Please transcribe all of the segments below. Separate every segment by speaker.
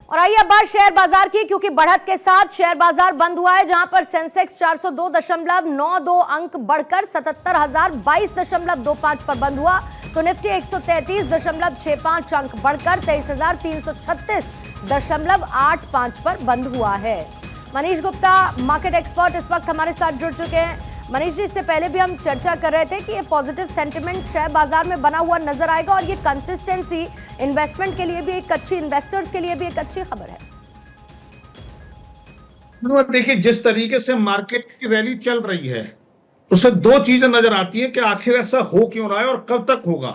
Speaker 1: और आइए अब बात शेयर बाजार की, क्योंकि बढ़त के साथ शेयर बाजार बंद हुआ है, जहां पर सेंसेक्स 402.92 अंक बढ़कर 77,022.25 पर बंद हुआ, तो निफ्टी 133.65 अंक बढ़कर 23,336.85 पर बंद हुआ है। मनीष गुप्ता मार्केट एक्सपर्ट इस वक्त हमारे साथ जुड़ चुके हैं। मनीष जी, इससे पहले भी हम चर्चा कर रहे थे कि ये पॉजिटिव सेंटिमेंट शेयर बाजार में बना हुआ नजर आएगा और ये कंसिस्टेंसी इन्वेस्टमेंट के लिए भी एक अच्छी, इन्वेस्टर्स के लिए भी एक अच्छी खबर है।
Speaker 2: देखिए, जिस तरीके से मार्केट की रैली चल रही है उससे दो चीजें नजर आती हैं कि आखिर ऐसा हो क्यों रहा है और कब तक होगा।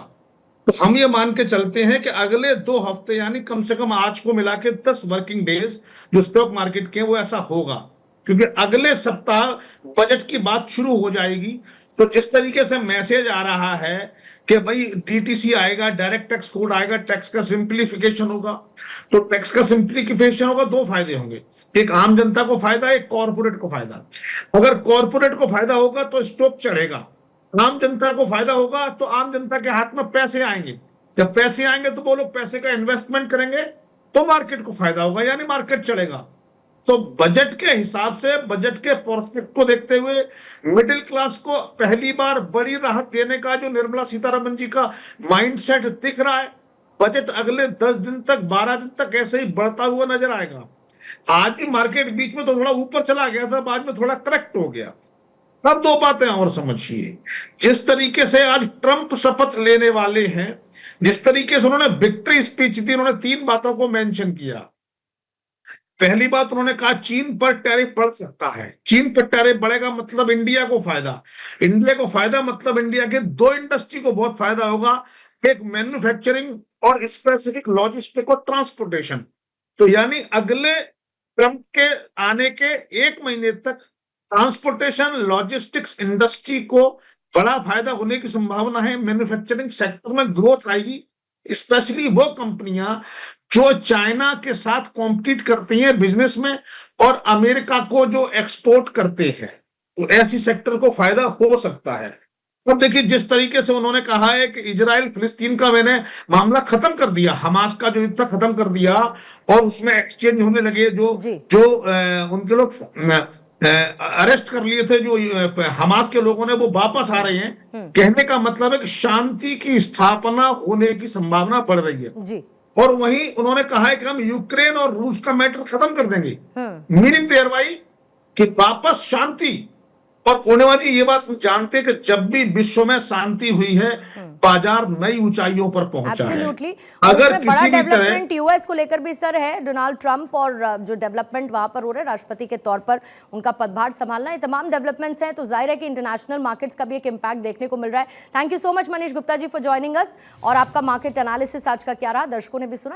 Speaker 2: तो हम ये मान के चलते हैं कि अगले 2 हफ्ते यानी कम से कम आज को मिला के 10 वर्किंग डेज जो स्टॉक मार्केट के वो ऐसा होगा, क्योंकि अगले सप्ताह बजट की बात शुरू हो जाएगी। तो जिस तरीके से मैसेज आ रहा है कि भाई डीटीसी आएगा, डायरेक्ट टैक्स कोड आएगा, टैक्स का सिंप्लीफिकेशन होगा, तो टैक्स का सिंप्लीफिकेशन होगा, 2 फायदे होंगे, एक आम जनता को फायदा, एक कॉर्पोरेट को फायदा। अगर कॉर्पोरेट को फायदा होगा तो स्टॉक चढ़ेगा, आम जनता को फायदा होगा तो आम जनता के हाथ में पैसे आएंगे, जब पैसे आएंगे तो वो लोग पैसे का इन्वेस्टमेंट करेंगे तो मार्केट को फायदा होगा, यानी मार्केट चलेगा। तो बजट के हिसाब से, बजट के प्रोस्पेक्ट को देखते हुए मिडिल क्लास को पहली बार बड़ी राहत देने का जो निर्मला सीतारमण जी का माइंडसेट दिख रहा है, बजट अगले 10 दिन तक, 12 दिन तक ऐसे ही बढ़ता हुआ नजर आएगा। आज भी मार्केट बीच में तो थोड़ा ऊपर चला गया था, बाद में थोड़ा करेक्ट हो गया। अब 2 बातें और समझिए, जिस तरीके से आज ट्रंप शपथ लेने वाले हैं, जिस तरीके से उन्होंने विक्ट्री स्पीच दी, उन्होंने 3 बातों को मेंशन किया। पहली बात उन्होंने कहा चीन पर टैरिफ बढ़ सकता है, चीन पर टैरिफ बढ़ेगा मतलब इंडिया को फायदा, इंडिया को फायदा मतलब इंडिया के 2 इंडस्ट्री को बहुत फायदा होगा, एक मैन्युफैक्चरिंग और स्पेसिफिक लॉजिस्टिक और ट्रांसपोर्टेशन। तो यानी अगले ट्रंप के आने के 1 महीने तक ट्रांसपोर्टेशन, लॉजिस्टिक्स इंडस्ट्री को बड़ा फायदा होने की संभावना है। मैन्युफैक्चरिंग सेक्टर में ग्रोथ आएगी, स्पेशली वो कंपनियां जो चाइना के साथ कॉम्पीट करती हैं बिजनेस में और अमेरिका को जो एक्सपोर्ट करते हैं, तो ऐसी सेक्टर को फायदा हो सकता है। अब देखिए, जिस तरीके से उन्होंने कहा है कि इजराइल फिलिस्तीन का मैंने मामला खत्म कर दिया, हमास का जो युद्ध खत्म कर दिया और उसमें एक्सचेंज होने लगे, जो उनके लोग अरेस्ट कर लिए थे, जो हमास के लोगों ने, वो वापस आ रहे हैं। कहने का मतलब है कि शांति की स्थापना होने की संभावना बढ़ रही है
Speaker 1: जी।
Speaker 2: और वहीं उन्होंने कहा है कि हम यूक्रेन और रूस का मैटर खत्म कर देंगे, मीनिंग देयर भाई कि वापस शांति। और पूर्णिमा जी, ये बात हम जानते हैं कि जब भी विश्व में शांति हुई है, बाजार नई ऊंचाइयों पर पहुंचा है।
Speaker 1: अगर किसी भी डेवलपमेंट यूएस को लेकर भी सर है, डोनाल्ड ट्रंप और जो डेवलपमेंट वहां पर हो रहे हैं, राष्ट्रपति के तौर पर उनका पदभार संभालना, ये तमाम डेवलपमेंट्स हैं, तो जाहिर है कि इंटरनेशनल मार्केट्स का भी एक इम्पैक्ट देखने को मिल रहा है। Thank you so much Manish Gupta ji for joining us, और आपका मार्केट एनालिसिस आज का क्या रहा, दर्शकों ने भी सुना।